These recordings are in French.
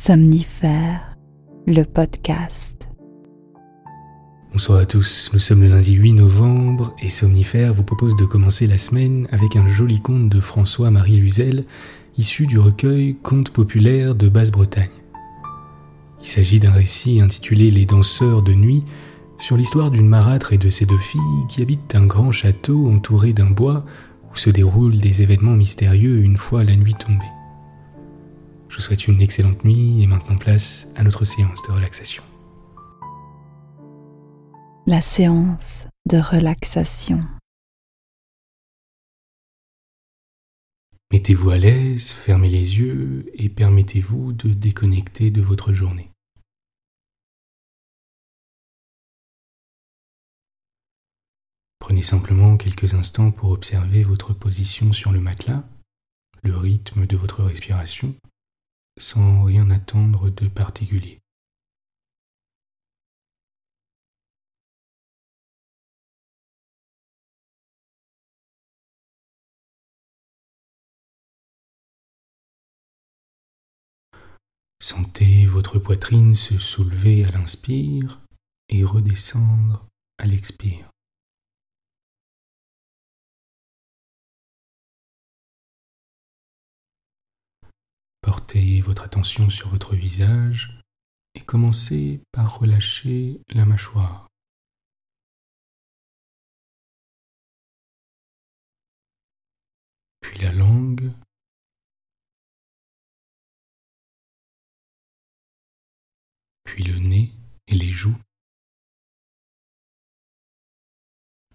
Somnifère, le podcast. Bonsoir à tous, nous sommes le lundi 8 novembre et Somnifère vous propose de commencer la semaine avec un joli conte de François-Marie Luzel, issu du recueil Contes populaires de Basse-Bretagne. Il s'agit d'un récit intitulé Les danseurs de nuit, sur l'histoire d'une marâtre et de ses deux filles qui habitent un grand château entouré d'un bois où se déroulent des événements mystérieux une fois la nuit tombée. Je vous souhaite une excellente nuit et maintenant place à notre séance de relaxation. La séance de relaxation. Mettez-vous à l'aise, fermez les yeux et permettez-vous de déconnecter de votre journée. Prenez simplement quelques instants pour observer votre position sur le matelas, le rythme de votre respiration, sans rien attendre de particulier. Sentez votre poitrine se soulever à l'inspire et redescendre à l'expire. Portez votre attention sur votre visage et commencez par relâcher la mâchoire. Puis la langue, puis le nez et les joues,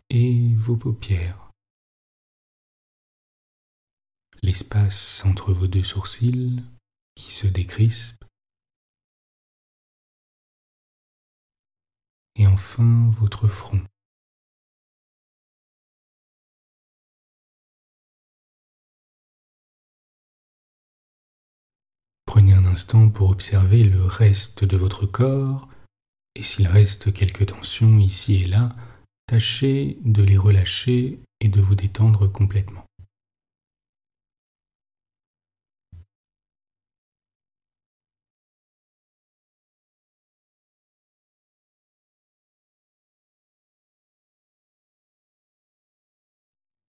et vos paupières. L'espace entre vos deux sourcils qui se décrispent, et enfin votre front. Prenez un instant pour observer le reste de votre corps, et s'il reste quelques tensions ici et là, tâchez de les relâcher et de vous détendre complètement.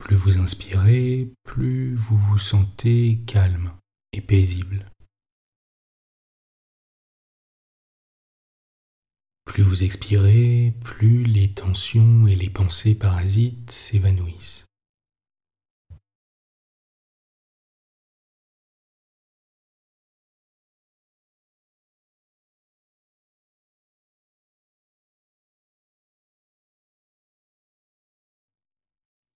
Plus vous inspirez, plus vous vous sentez calme et paisible. Plus vous expirez, plus les tensions et les pensées parasites s'évanouissent.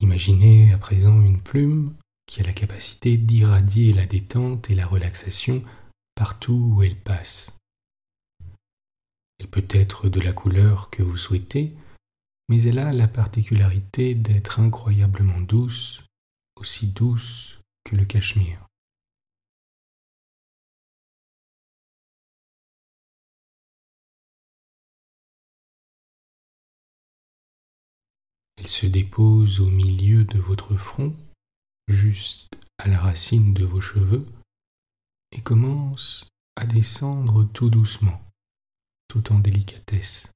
Imaginez à présent une plume qui a la capacité d'irradier la détente et la relaxation partout où elle passe. Elle peut être de la couleur que vous souhaitez, mais elle a la particularité d'être incroyablement douce, aussi douce que le cachemire. Elle se dépose au milieu de votre front, juste à la racine de vos cheveux, et commence à descendre tout doucement, tout en délicatesse.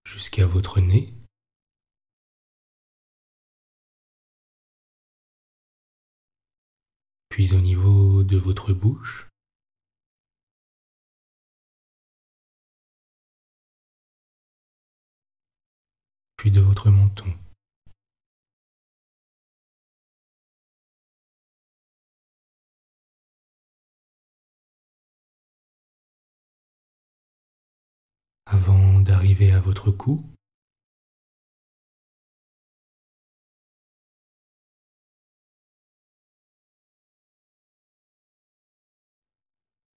Jusqu'à votre nez, puis au niveau de votre bouche, puis de votre menton. Avant d'arriver à votre cou,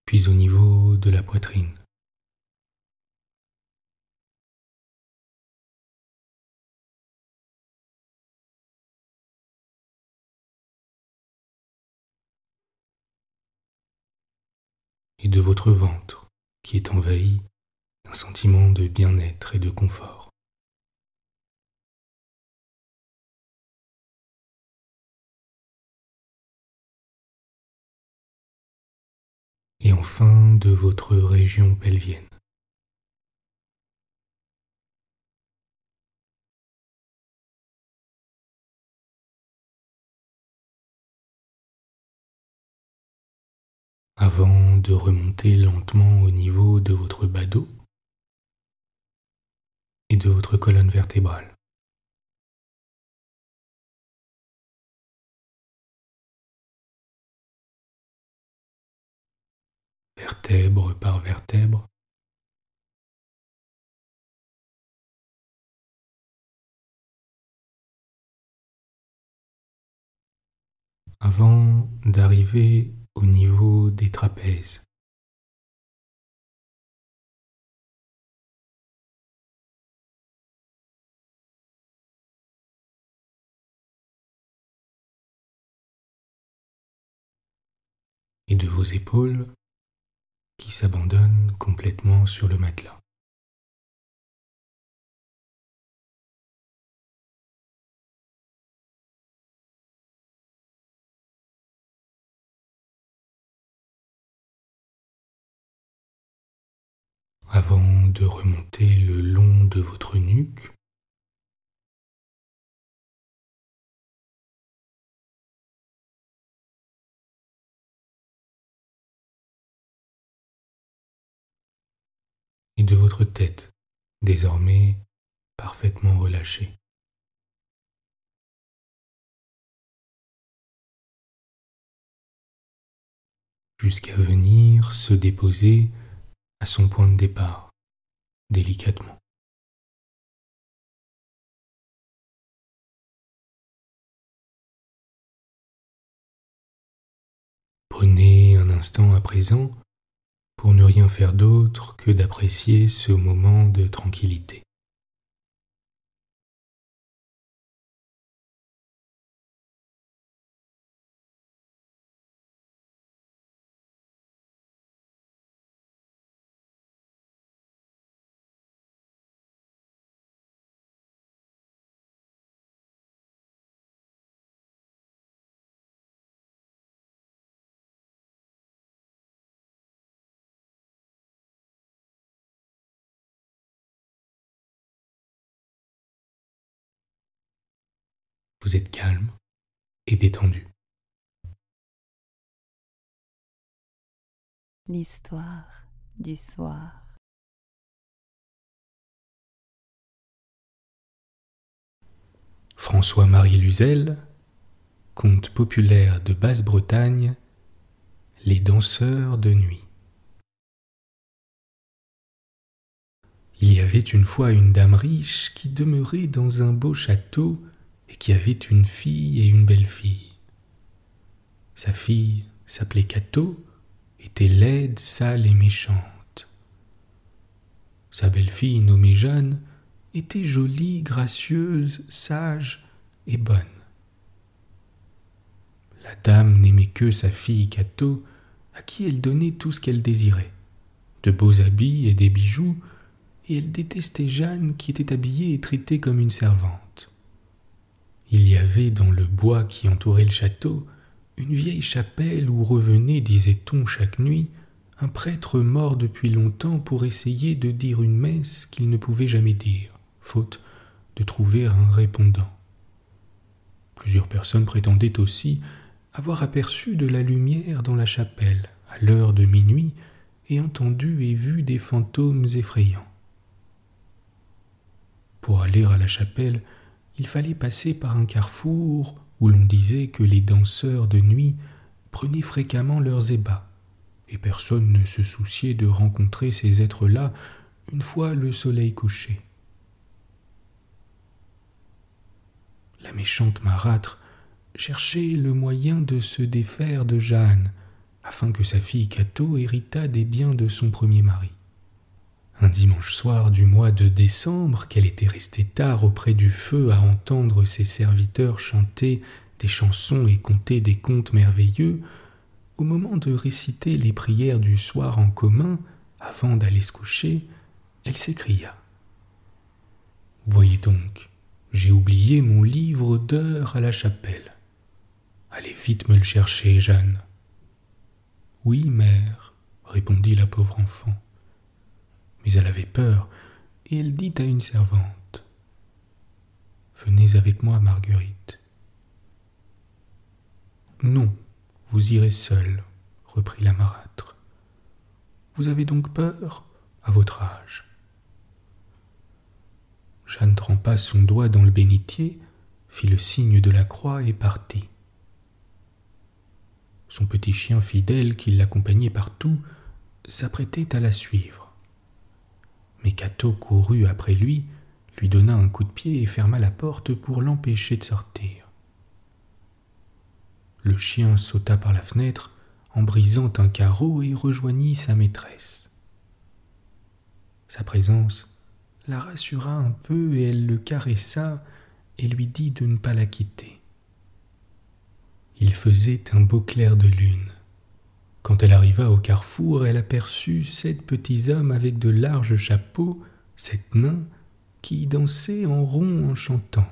puis au niveau de la poitrine. Et de votre ventre, qui est envahi d'un sentiment de bien-être et de confort. et enfin de votre région pelvienne. Avant de remonter lentement au niveau de votre bas dos et de votre colonne vertébrale. Vertèbre par vertèbre. Avant d'arriver au niveau des trapèzes. Et de vos épaules qui s'abandonnent complètement sur le matelas. Avant de remonter le long de votre nuque, et de votre tête, désormais parfaitement relâchée. Jusqu'à venir se déposer à son point de départ, délicatement. Prenez un instant à présent pour ne rien faire d'autre que d'apprécier ce moment de tranquillité. Vous êtes calme et détendu. L'histoire du soir. François-Marie Luzel, conte populaire de Basse-Bretagne, Les danseurs de nuit. Il y avait une fois une dame riche qui demeurait dans un beau château et qui avait une fille et une belle-fille. Sa fille s'appelait Cato, était laide, sale et méchante. Sa belle-fille, nommée Jeanne, était jolie, gracieuse, sage et bonne. La dame n'aimait que sa fille Cato, à qui elle donnait tout ce qu'elle désirait, de beaux habits et des bijoux, et elle détestait Jeanne qui était habillée et traitée comme une servante. Il y avait dans le bois qui entourait le château une vieille chapelle où revenait, disait-on, chaque nuit, un prêtre mort depuis longtemps pour essayer de dire une messe qu'il ne pouvait jamais dire, faute de trouver un répondant. Plusieurs personnes prétendaient aussi avoir aperçu de la lumière dans la chapelle, à l'heure de minuit, et entendu et vu des fantômes effrayants. Pour aller à la chapelle, il fallait passer par un carrefour où l'on disait que les danseurs de nuit prenaient fréquemment leurs ébats, et personne ne se souciait de rencontrer ces êtres-là une fois le soleil couché. La méchante marâtre cherchait le moyen de se défaire de Jeanne, afin que sa fille Cato héritât des biens de son premier mari. Un dimanche soir du mois de décembre, qu'elle était restée tard auprès du feu à entendre ses serviteurs chanter des chansons et conter des contes merveilleux, au moment de réciter les prières du soir en commun, avant d'aller se coucher, elle s'écria « Voyez donc, j'ai oublié mon livre d'heures à la chapelle. Allez vite me le chercher, Jeanne. »« Oui, mère, répondit la pauvre enfant. Mais elle avait peur, et elle dit à une servante : « Venez avec moi, Marguerite. » « Non, vous irez seule, » reprit la marâtre. « Vous avez donc peur, à votre âge ?» Jeanne trempa son doigt dans le bénitier, fit le signe de la croix et partit. Son petit chien fidèle, qui l'accompagnait partout, s'apprêtait à la suivre. Mais Cato courut après lui donna un coup de pied et ferma la porte pour l'empêcher de sortir. Le chien sauta par la fenêtre en brisant un carreau et rejoignit sa maîtresse. Sa présence la rassura un peu et elle le caressa et lui dit de ne pas la quitter. Il faisait un beau clair de lune. Quand elle arriva au carrefour, elle aperçut 7 petits hommes avec de larges chapeaux, 7 nains, qui dansaient en rond en chantant.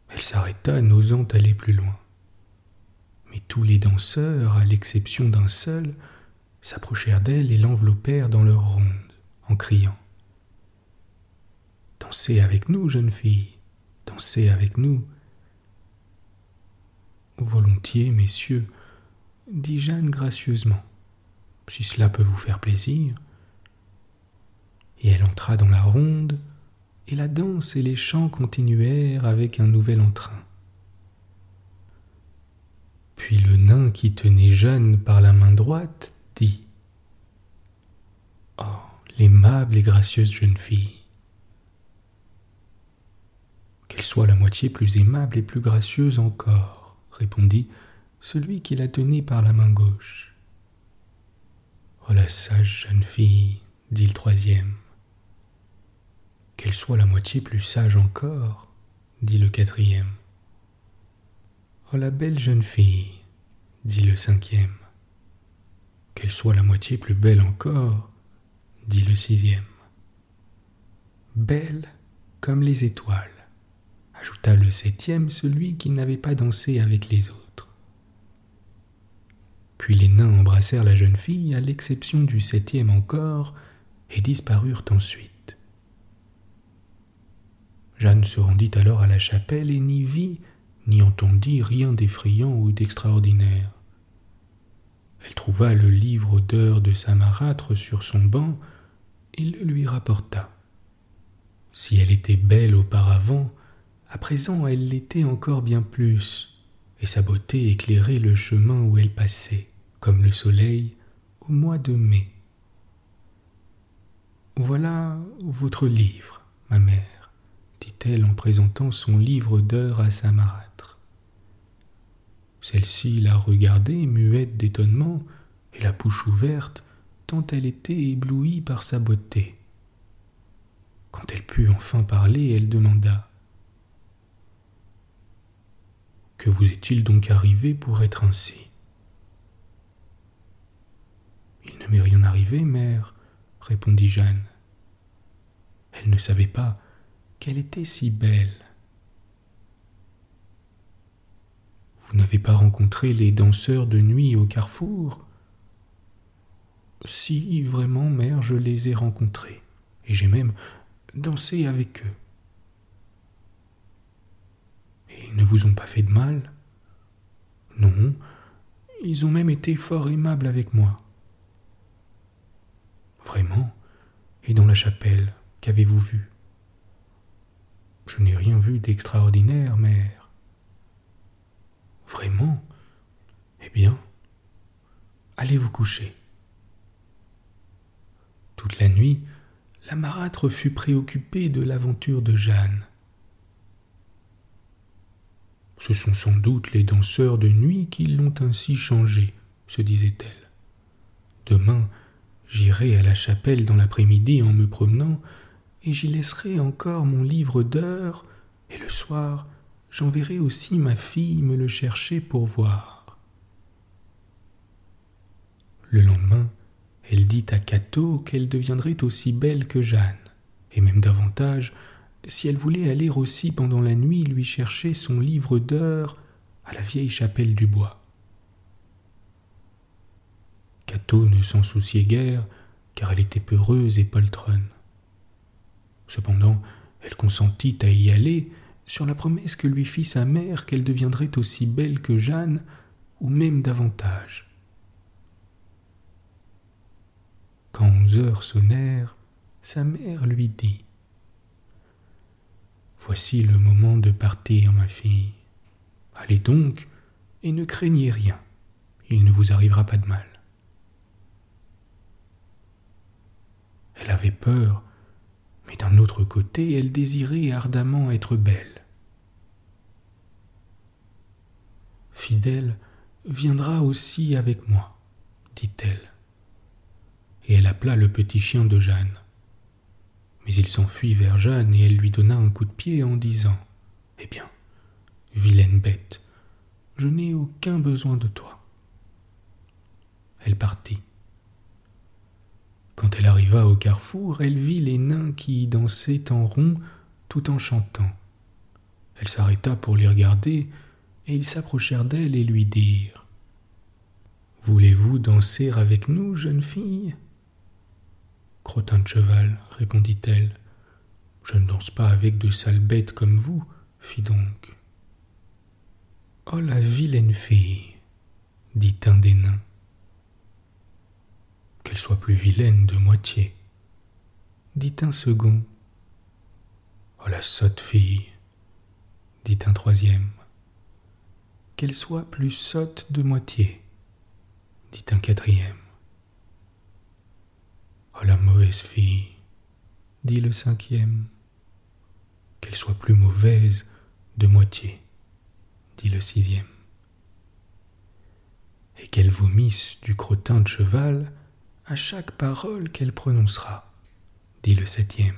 Elle s'arrêta, n'osant aller plus loin. Mais tous les danseurs, à l'exception d'un seul, s'approchèrent d'elle et l'enveloppèrent dans leur ronde, en criant « Dansez avec nous, jeune fille, dansez avec nous !» « Volontiers, messieurs, » dit Jeanne gracieusement, « si cela peut vous faire plaisir. » Et elle entra dans la ronde, et la danse et les chants continuèrent avec un nouvel entrain. Puis le nain qui tenait Jeanne par la main droite dit « Oh, l'aimable et gracieuse jeune fille !» « Qu'elle soit la moitié plus aimable et plus gracieuse encore, » répondit celui qui la tenait par la main gauche. « Oh, la sage jeune fille !» dit le troisième. « Qu'elle soit la moitié plus sage encore, » dit le quatrième. « Oh, la belle jeune fille !» dit le cinquième. « Qu'elle soit la moitié plus belle encore, » dit le sixième. « Belle comme les étoiles, » ajouta le septième, celui qui n'avait pas dansé avec les autres. Puis les nains embrassèrent la jeune fille, à l'exception du septième encore, et disparurent ensuite. Jeanne se rendit alors à la chapelle et n'y vit ni entendit rien d'effrayant ou d'extraordinaire. Elle trouva le livre d'heures de sa marâtre sur son banc et le lui rapporta. Si elle était belle auparavant, à présent elle l'était encore bien plus, et sa beauté éclairait le chemin où elle passait, comme le soleil au mois de mai. « Voilà votre livre, ma mère, » dit-elle en présentant son livre d'heures à sa marâtre. Celle-ci la regardait, muette d'étonnement, et la bouche ouverte, tant elle était éblouie par sa beauté. Quand elle put enfin parler, elle demanda « Que vous est-il donc arrivé pour être ainsi ?»« Il ne m'est rien arrivé, mère, » répondit Jeanne. Elle ne savait pas qu'elle était si belle. « Vous n'avez pas rencontré les danseurs de nuit au carrefour ? » ?»« Si, vraiment, mère, je les ai rencontrés, et j'ai même dansé avec eux. » « Et ils ne vous ont pas fait de mal ? » ?»« Non, ils ont même été fort aimables avec moi. » « Vraiment ? Et dans la chapelle, qu'avez-vous vu ? » ?»« Je n'ai rien vu d'extraordinaire, mère. » »« Vraiment ? Eh bien, allez vous coucher. » Toute la nuit, la marâtre fut préoccupée de l'aventure de Jeanne. « Ce sont sans doute les danseurs de nuit qui l'ont ainsi changée, » se disait-elle. « Demain, j'irai à la chapelle dans l'après-midi en me promenant, et j'y laisserai encore mon livre d'heures, et le soir, j'enverrai aussi ma fille me le chercher pour voir. » Le lendemain, elle dit à Cato qu'elle deviendrait aussi belle que Jeanne, et même davantage, si elle voulait aller aussi pendant la nuit lui chercher son livre d'heures à la vieille chapelle du bois. Cato ne s'en souciait guère, car elle était peureuse et poltronne. Cependant, elle consentit à y aller, sur la promesse que lui fit sa mère qu'elle deviendrait aussi belle que Jeanne, ou même davantage. Quand 11 heures sonnèrent, sa mère lui dit : « Voici le moment de partir, ma fille. Allez donc, et ne craignez rien, il ne vous arrivera pas de mal. » Elle avait peur, mais d'un autre côté, elle désirait ardemment être belle. « Fidèle viendra aussi avec moi, dit-elle. Et elle appela le petit chien de Jeanne. Mais il s'enfuit vers Jeanne et elle lui donna un coup de pied en disant : « Eh bien, vilaine bête, je n'ai aucun besoin de toi. » Elle partit. Quand elle arriva au carrefour, elle vit les nains qui y dansaient en rond tout en chantant. Elle s'arrêta pour les regarder, et ils s'approchèrent d'elle et lui dirent : « Voulez-vous danser avec nous, jeune fille ? » « Crottin de cheval, répondit-elle, je ne danse pas avec de sales bêtes comme vous, fi donc. » « Oh la vilaine fille, dit un des nains. « Qu'elle soit plus vilaine de moitié, dit un second. « Oh la sotte fille, dit un troisième. « Qu'elle soit plus sotte de moitié, dit un quatrième. « Oh la mauvaise fille, dit le cinquième. « Qu'elle soit plus mauvaise de moitié, dit le sixième. Et qu'elle vomisse du crottin de cheval à chaque parole qu'elle prononcera, dit le septième.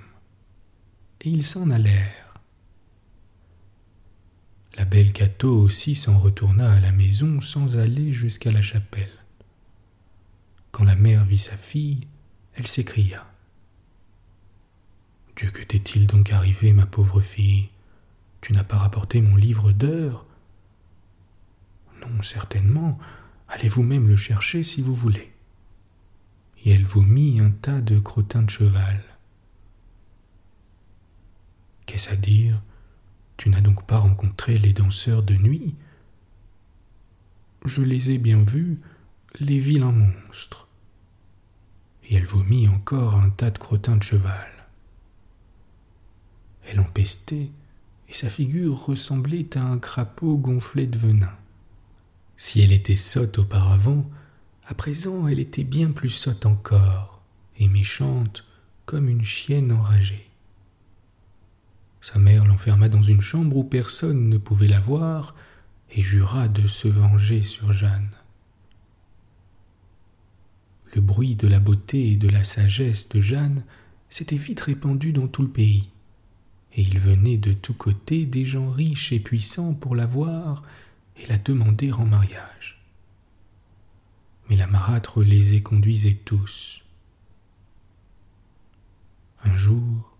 Et ils s'en allèrent. La belle Cato aussi s'en retourna à la maison sans aller jusqu'à la chapelle. Quand la mère vit sa fille, elle s'écria : « Dieu, que t'est-il donc arrivé, ma pauvre fille ? Tu n'as pas rapporté mon livre d'heures ? Non, certainement, allez vous-même le chercher si vous voulez. » Et elle vomit un tas de crottins de cheval. « Qu'est-ce à dire ? Tu n'as donc pas rencontré les danseurs de nuit ? Je les ai bien vus, les vilains monstres. » Et elle vomit encore un tas de crottins de cheval. Elle empestait, et sa figure ressemblait à un crapaud gonflé de venin. Si elle était sotte auparavant, à présent elle était bien plus sotte encore, et méchante comme une chienne enragée. Sa mère l'enferma dans une chambre où personne ne pouvait la voir, et jura de se venger sur Jeanne. Le bruit de la beauté et de la sagesse de Jeanne s'était vite répandu dans tout le pays, et il venait de tous côtés des gens riches et puissants pour la voir et la demander en mariage. Mais la marâtre les y conduisait tous. Un jour,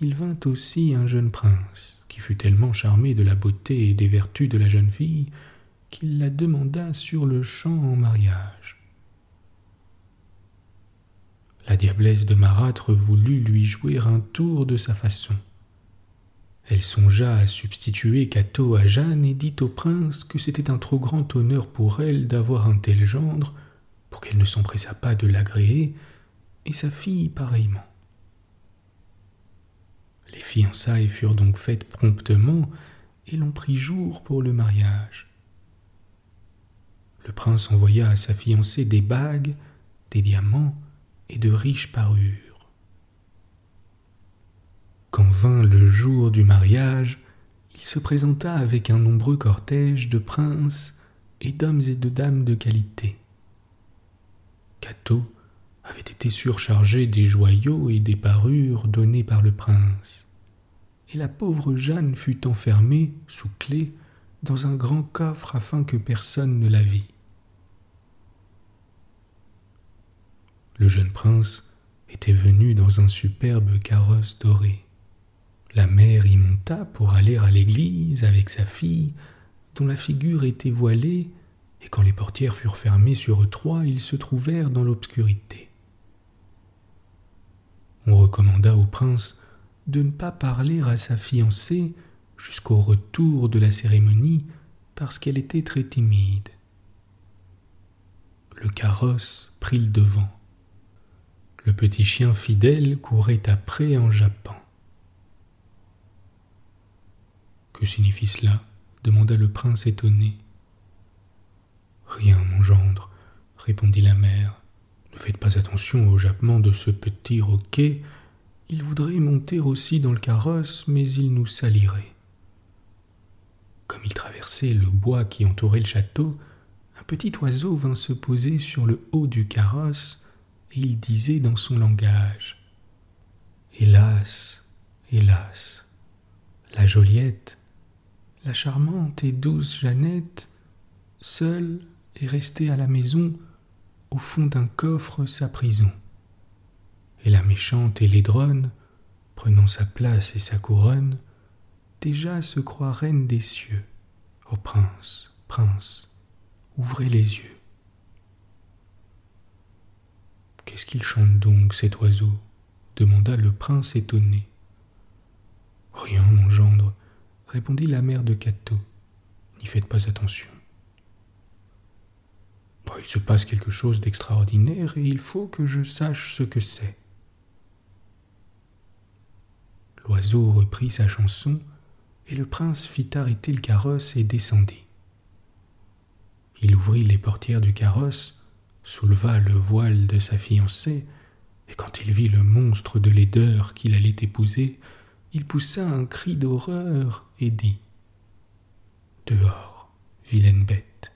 il vint aussi un jeune prince qui fut tellement charmé de la beauté et des vertus de la jeune fille qu'il la demanda sur-le-champ en mariage. La diablesse de Marâtre voulut lui jouer un tour de sa façon. Elle songea à substituer Cato à Jeanne et dit au prince que c'était un trop grand honneur pour elle d'avoir un tel gendre, pour qu'elle ne s'empressât pas de l'agréer, et sa fille pareillement. Les fiançailles furent donc faites promptement, et l'on prit jour pour le mariage. Le prince envoya à sa fiancée des bagues, des diamants et de riches parures. Quand vint le jour du mariage, il se présenta avec un nombreux cortège de princes et d'hommes et de dames de qualité. Cato avait été surchargé des joyaux et des parures donnés par le prince, et la pauvre Jeanne fut enfermée, sous clé, dans un grand coffre afin que personne ne la vît. Le jeune prince était venu dans un superbe carrosse doré. La mère y monta pour aller à l'église avec sa fille, dont la figure était voilée et quand les portières furent fermées sur eux trois, ils se trouvèrent dans l'obscurité. On recommanda au prince de ne pas parler à sa fiancée jusqu'au retour de la cérémonie parce qu'elle était très timide. Le carrosse prit le devant. Le petit chien fidèle courait après en jappant. « Que signifie cela ?» demanda le prince étonné. « Rien, mon gendre, » répondit la mère. « Ne faites pas attention au jappement de ce petit roquet. Il voudrait monter aussi dans le carrosse, mais il nous salirait. » Comme il traversait le bois qui entourait le château, un petit oiseau vint se poser sur le haut du carrosse et il disait dans son langage : « Hélas, hélas, la Joliette, la charmante et douce Jeannette, seule est restée à la maison, au fond d'un coffre sa prison. Et la méchante et laidronne, prenant sa place et sa couronne, déjà se croit reine des cieux. Ô prince, prince, ouvrez les yeux. » « Qu'est-ce qu'il chante donc, cet oiseau ?» demanda le prince étonné. « Rien, mon gendre, » répondit la mère de Cato. « N'y faites pas attention. Il se passe quelque chose d'extraordinaire et il faut que je sache ce que c'est. » L'oiseau reprit sa chanson et le prince fit arrêter le carrosse et descendit. Il ouvrit les portières du carrosse, souleva le voile de sa fiancée, et quand il vit le monstre de laideur qu'il allait épouser, il poussa un cri d'horreur et dit : « Dehors, vilaine bête,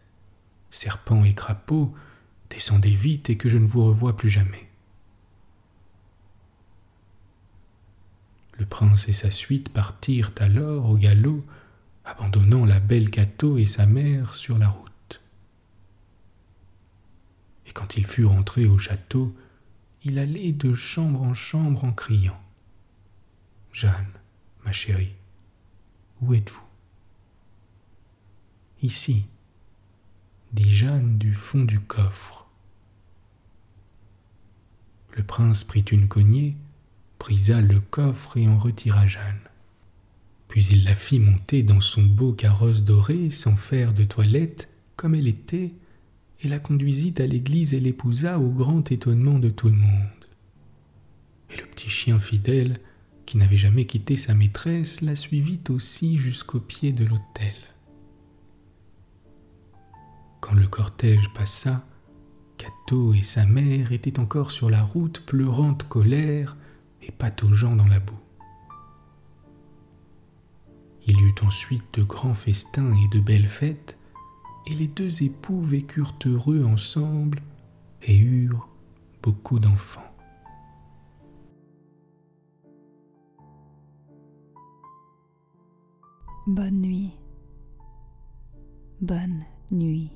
serpents et crapauds, descendez vite et que je ne vous revoie plus jamais. » Le prince et sa suite partirent alors au galop, abandonnant la belle Cato et sa mère sur la route. Et quand il fut rentré au château, il allait de chambre en criant : « Jeanne, ma chérie, où êtes-vous ? » ?»« Ici, » dit Jeanne du fond du coffre. Le prince prit une cognée, brisa le coffre et en retira Jeanne. Puis il la fit monter dans son beau carrosse doré, sans faire de toilette, comme elle était, et la conduisit à l'église et l'épousa au grand étonnement de tout le monde. Et le petit chien fidèle, qui n'avait jamais quitté sa maîtresse, la suivit aussi jusqu'au pied de l'autel. Quand le cortège passa, Cato et sa mère étaient encore sur la route, pleurant de colère et pataugeant dans la boue. Il y eut ensuite de grands festins et de belles fêtes, et les deux époux vécurent heureux ensemble et eurent beaucoup d'enfants. Bonne nuit. Bonne nuit.